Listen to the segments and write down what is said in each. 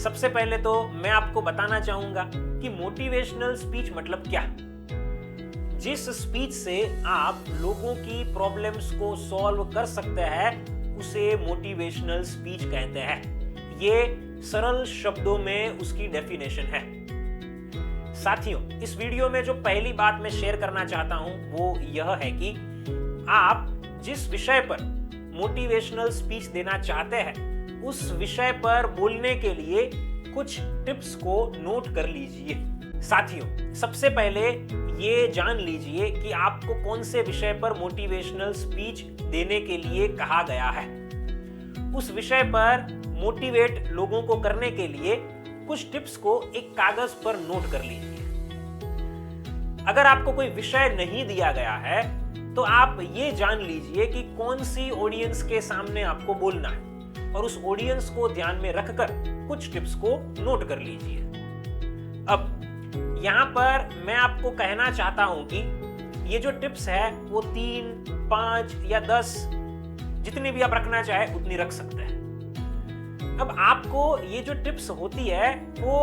सबसे पहले तो मैं आपको बताना चाहूंगा कि मोटिवेशनल स्पीच मतलब क्या। जिस स्पीच से आप लोगों की प्रॉब्लम्स को सॉल्व कर सकते हैं उसे मोटिवेशनल स्पीच कहते हैं। ये सरल शब्दों में उसकी डेफिनेशन है। साथियों, इस वीडियो में जो पहली बात मैं शेयर करना चाहता हूं वो यह है कि आप जिस विषय पर मोटिवेशनल स्पीच देना चाहते हैं उस विषय पर बोलने के लिए कुछ टिप्स को नोट कर लीजिए। साथियों, सबसे पहले ये जान लीजिए कि आपको कौन से विषय पर मोटिवेशनल स्पीच देने के लिए कहा गया है। उस विषय पर मोटिवेट लोगों को करने के लिए कुछ टिप्स को एक कागज पर नोट कर लीजिए। अगर आपको कोई विषय नहीं दिया गया है तो आप ये जान लीजिए कि कौन सी ऑडियंस के सामने आपको बोलना है और उस ऑडियंस को ध्यान में रखकर कुछ टिप्स को नोट कर लीजिए। अब यहां पर मैं आपको कहना चाहता हूं कि ये जो टिप्स है वो 3, 5 या 10 जितनी भी आप रखना चाहे उतनी रख सकते हैं। अब आपको ये जो टिप्स होती है वो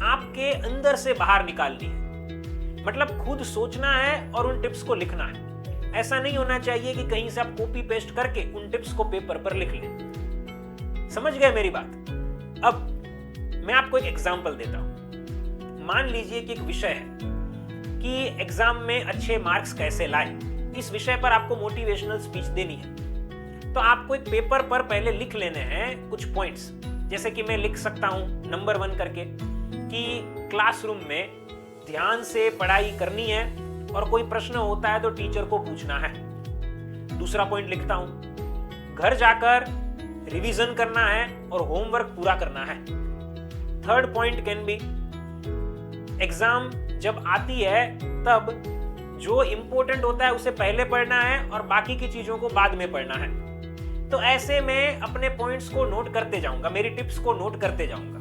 आपके अंदर से बाहर निकालनी है, मतलब खुद सोचना है और उन टिप्स को लिखना है। ऐसा नहीं होना चाहिए कि कहीं से आप कॉपी पेस्ट करके उन टिप्स को पेपर पर लिख लें। समझ गए मेरी बात? अब मैं आपको एक एग्जांपल देता हूं। मान लीजिए कि एक विषय है कि एग्जाम में अच्छे मार्क्स कैसे लाए। इस विषय पर आपको मोटिवेशनल स्पीच देनी है तो आपको एक पेपर पर पहले लिख लेने हैं कुछ पॉइंट्स। जैसे कि मैं लिख सकता हूं नंबर 1 करके कि क्लासरूम में ध्यान से पढ़ाई करनी है और कोई प्रश्न होता है तो टीचर को पूछना है। दूसरा पॉइंट लिखता हूं, घर जाकर रिवीजन करना है और होमवर्क पूरा करना है। Third point can be, exam जब आती है तब जो इंपॉर्टेंट होता है उसे पहले पढ़ना है और बाकी की चीजों को बाद में पढ़ना है। तो ऐसे में अपने पॉइंट्स को नोट करते जाऊंगा, मेरी टिप्स को नोट करते जाऊंगा।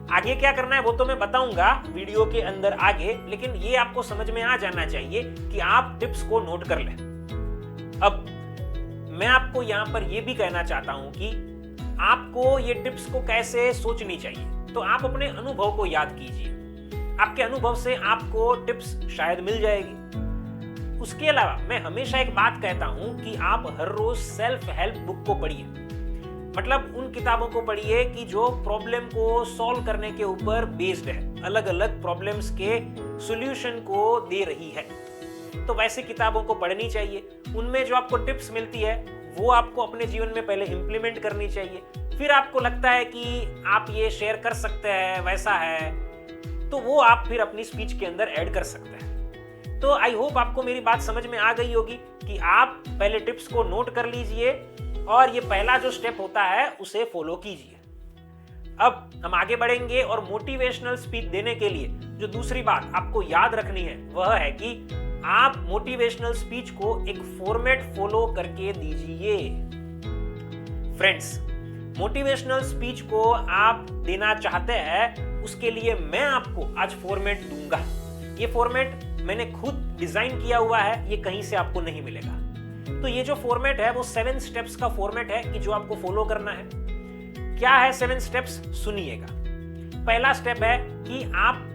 आगे क्या करना है वो तो मैं बताऊंगा वीडियो के अंदर आगे, लेकिन ये आपको समझ में आ जाना चाहिए कि आप टिप्स को नोट कर लें। अब मैं आपको यहां पर यह भी कहना चाहता हूं कि आपको ये टिप्स को कैसे सोचनी चाहिए। तो आप अपने अनुभव को याद कीजिए, आपके अनुभव से आपको टिप्स शायद मिल जाएगी। उसके अलावा मैं हमेशा एक बात कहता हूं कि आप हर रोज सेल्फ हेल्प बुक को पढ़िए, मतलब उन किताबों को पढ़िए कि जो प्रॉब्लम को सॉल्व करने के ऊपर बेस्ड है, अलग अलग प्रॉब्लम्स के सॉल्यूशन को दे रही है। तो वैसी किताबों को पढ़नी चाहिए। उनमें जो आपको टिप्स मिलती है वो आपको अपने जीवन में पहले इंप्लीमेंट करनी चाहिए। फिर आपको लगता है कि आप ये शेयर कर सकते हैं, वैसा है, तो वो आप फिर अपनी स्पीच के अंदर ऐड कर सकते हैं। तो आई होप आपको मेरी बात समझ में आ गई होगी कि आप पहले टिप्स को नोट कर लीजिए और ये पहला जो स्टेप होता है उसे फॉलो कीजिए। अब हम आगे बढ़ेंगे और मोटिवेशनल स्पीच देने के लिए जो दूसरी बात आपको याद रखनी है वह है कि आप मोटिवेशनल स्पीच को एक फॉर्मेट फॉलो करके दीजिए। फ्रेंड्स, मोटिवेशनल स्पीच को आप देना चाहते हैं उसके लिए मैं आपको आज फॉर्मेट दूंगा। ये फॉर्मेट मैंने खुद डिजाइन किया हुआ है, ये कहीं से आपको नहीं मिलेगा। तो ये जो फॉर्मेट है वो 7 स्टेप्स का फॉर्मेट है कि जो आपको फॉलो करना है। क्या है 7 स्टेप्स, सुनिएगा। पहला स्टेप है कि आप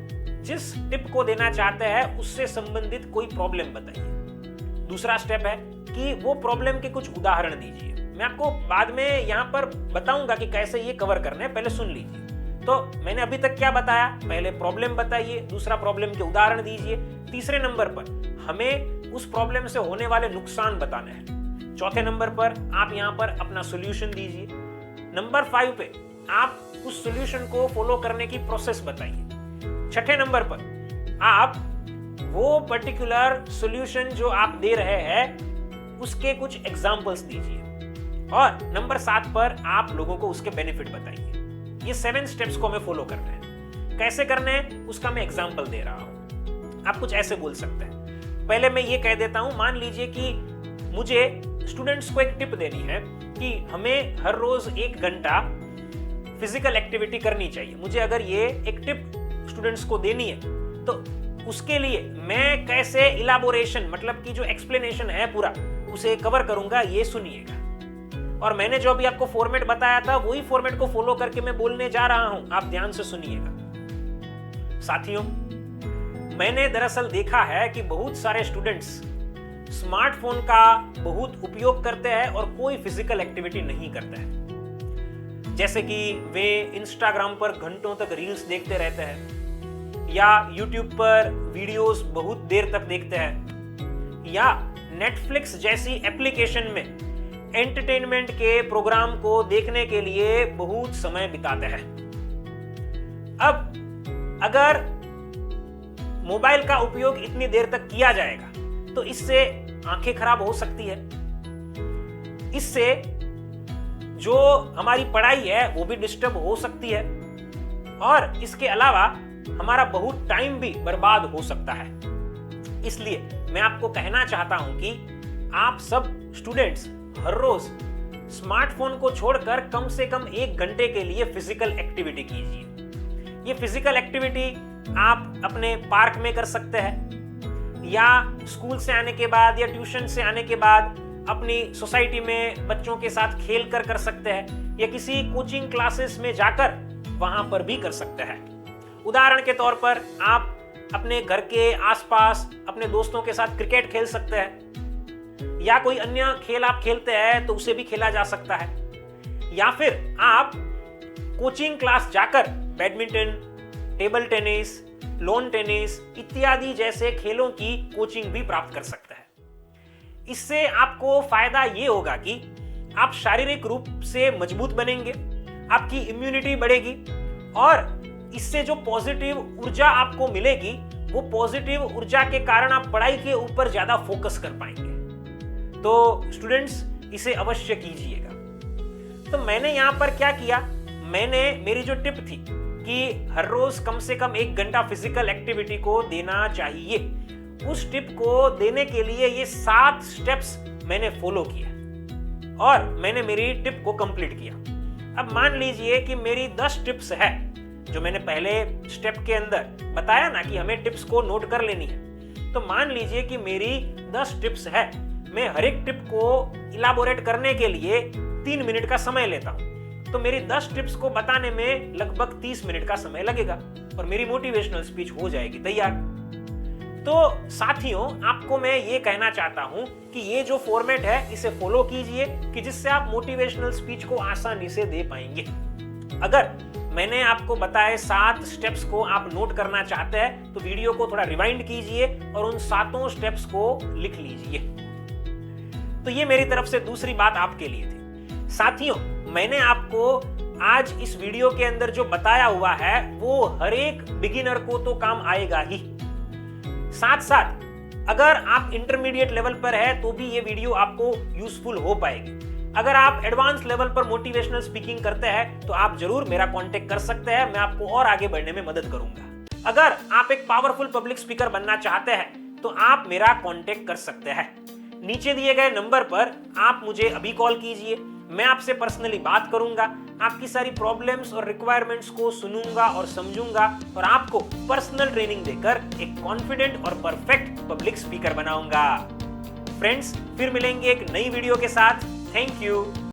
जिस टिप को देना चाहते हैं उससे संबंधित कोई प्रॉब्लम बताइए। दूसरा स्टेप है कि वो प्रॉब्लम के कुछ उदाहरण दीजिए। मैं आपको बाद में यहां पर बताऊंगा कि कैसे ये कवर करने हैं, पहले सुन लीजिए। तो मैंने अभी तक क्या बताया, पहले प्रॉब्लम बताइए, दूसरा प्रॉब्लम के उदाहरण दीजिए, तीसरे नंबर पर हमें उस प्रॉब्लम से होने वाले नुकसान बताने हैं, चौथे नंबर पर आप यहां पर अपना सॉल्यूशन दीजिए, नंबर 5 पे आप उस सॉल्यूशन को फॉलो करने की प्रोसेस बताइए, छठे नंबर पर आप वो पर्टिकुलर सॉल्यूशन जो आप दे रहे हैं उसके कुछ एग्जांपल्स दीजिए और नंबर 7 पर आप लोगों को उसके बेनिफिट बताइए। ये 7 स्टेप्स को हमें फॉलो करना है। कैसे करने हैं उसका मैं एग्जांपल दे रहा हूं। आप कुछ ऐसे बोल सकते हैं। पहले मैं ये कह देता हूं, मान लीजिए कि मुझे स्टूडेंट्स को एक टिप देनी है कि हमें हर रोज 1 घंटा फिजिकल एक्टिविटी करनी चाहिए। मुझे अगर ये एक टिप स्टूडेंट्स को देनी है तो उसके लिए मैं कैसे इलाबोरेशन, मतलब कि जो एक्सप्लेनेशन है पूरा, उसे कवर करूंगा, ये सुनिएगा। और मैंने जो अभी आपको फॉर्मेट बताया था वही फॉर्मेट को फॉलो करके मैं बोलने जा रहा हूं, आप ध्यान से सुनिएगा। साथियों, मैंने दरअसल देखा है कि बहुत सारे स्टूडेंट्स स्मार्टफोन का बहुत उपयोग करते हैं और कोई फिजिकल एक्टिविटी नहीं करते हैं। जैसे कि वे इंस्टाग्राम पर घंटों तक रील्स देखते रहते हैं, या यूट्यूब पर वीडियोस बहुत देर तक देखते हैं, या नेटफ्लिक्स जैसी एप्लीकेशन में एंटरटेनमेंट के प्रोग्राम को देखने के लिए बहुत समय बिताते हैं। अब अगर मोबाइल का उपयोग इतनी देर तक किया जाएगा तो इससे आंखें खराब हो सकती है, इससे जो हमारी पढ़ाई है वो भी डिस्टर्ब हो सकती है, और इसके अलावा हमारा बहुत टाइम भी बर्बाद हो सकता है। इसलिए मैं आपको कहना चाहता हूं कि आप सब स्टूडेंट्स हर रोज स्मार्टफोन को छोड़कर कम से कम 1 घंटे के लिए फिजिकल एक्टिविटी कीजिए। ये फिजिकल एक्टिविटी आप अपने पार्क में कर सकते हैं, या स्कूल से आने के बाद या ट्यूशन से आने के बाद अपनी सोसाइटी में बच्चों के साथ खेल कर सकते हैं, या किसी कोचिंग क्लासेस में जाकर वहां पर भी कर सकते हैं। उदाहरण के तौर पर आप अपने घर के आसपास अपने दोस्तों के साथ क्रिकेट खेल सकते हैं, या कोई अन्य खेल आप खेलते हैं तो उसे भी खेला जा सकता है, या फिर आप कोचिंग क्लास जाकर badminton, table tennis, lawn tennis इत्यादि जैसे खेलों की कोचिंग भी प्राप्त कर सकते हैं। इससे आपको फायदा ये होगा कि आप शारीरिक रूप से मजबूत बनेंगे, आपकी इम्यूनिटी बढ़ेगी, और इससे जो पॉजिटिव ऊर्जा आपको मिलेगी वो पॉजिटिव ऊर्जा के कारण आप पढ़ाई के ऊपर ज्यादा फोकस कर पाएंगे। तो स्टूडेंट्स, इसे अवश्य कीजिएगा। तो मैंने यहां पर क्या किया, मेरी जो टिप थी कि हर रोज कम से कम 1 घंटा फिजिकल एक्टिविटी को देना चाहिए, उस टिप को देने के लिए ये 7 स्टेप्स मैंने फॉलो किए और मैंने मेरी टिप को कंप्लीट किया। अब मान लीजिए कि मेरी 10 टिप्स है, जो मैंने पहले स्टेप के अंदर बताया ना कि हमें टिप्स को नोट कर लेनी है। तो मान लीजिए कि मेरी 10 टिप्स है, मैं हर एक टिप को इलाबोरेट करने के लिए 3 मिनट का समय लेता हूं, तो मेरी 10 टिप्स को बताने में लगभग 30 मिनट का समय लगेगा और मेरी मोटिवेशनल स्पीच हो जाएगी तैयार। तो साथियों, आपको मैं ये कहना चाहता हूं कि ये जो फॉर्मेट है इसे फॉलो कीजिए कि जिससे आप मोटिवेशनल स्पीच को आसानी से दे पाएंगे। अगर मैंने आपको बताए 7 स्टेप्स को आप नोट करना चाहते हैं तो वीडियो को थोड़ा रिवाइंड कीजिए और उन 7 स्टेप्स को लिख लीजिए। तो ये मेरी तरफ से दूसरी बात आपके लिए थी। साथियों, मैंने आपको आज इस वीडियो के अंदर जो बताया हुआ है वो हर एक बिगिनर को तो काम आएगा ही, साथ साथ अगर आप इंटरमीडिएट लेवल पर है तो भी ये वीडियो आपको यूजफुल हो पाएगी। अगर आप एडवांस लेवल पर मोटिवेशनल स्पीकिंग करते हैं तो आप जरूर मेरा कांटेक्ट कर सकते हैं, मैं आपको और आगे बढ़ने में मदद करूंगा। अगर आप एक पावरफुल पब्लिक स्पीकर बनना चाहते हैं तो आप मेरा कांटेक्ट कर सकते हैं। नीचे दिए गए नंबर पर आप मुझे अभी कॉल कीजिए, मैं आपसे पर्सनली बात करूंगा, आपकी सारी प्रॉब्लम्स और रिक्वायरमेंट्स को सुनूंगा और समझूंगा और आपको पर्सनल ट्रेनिंग देकर एक कॉन्फिडेंट और परफेक्ट पब्लिक स्पीकर बनाऊंगा। फ्रेंड्स, फिर मिलेंगे एक नई वीडियो के साथ। Thank you.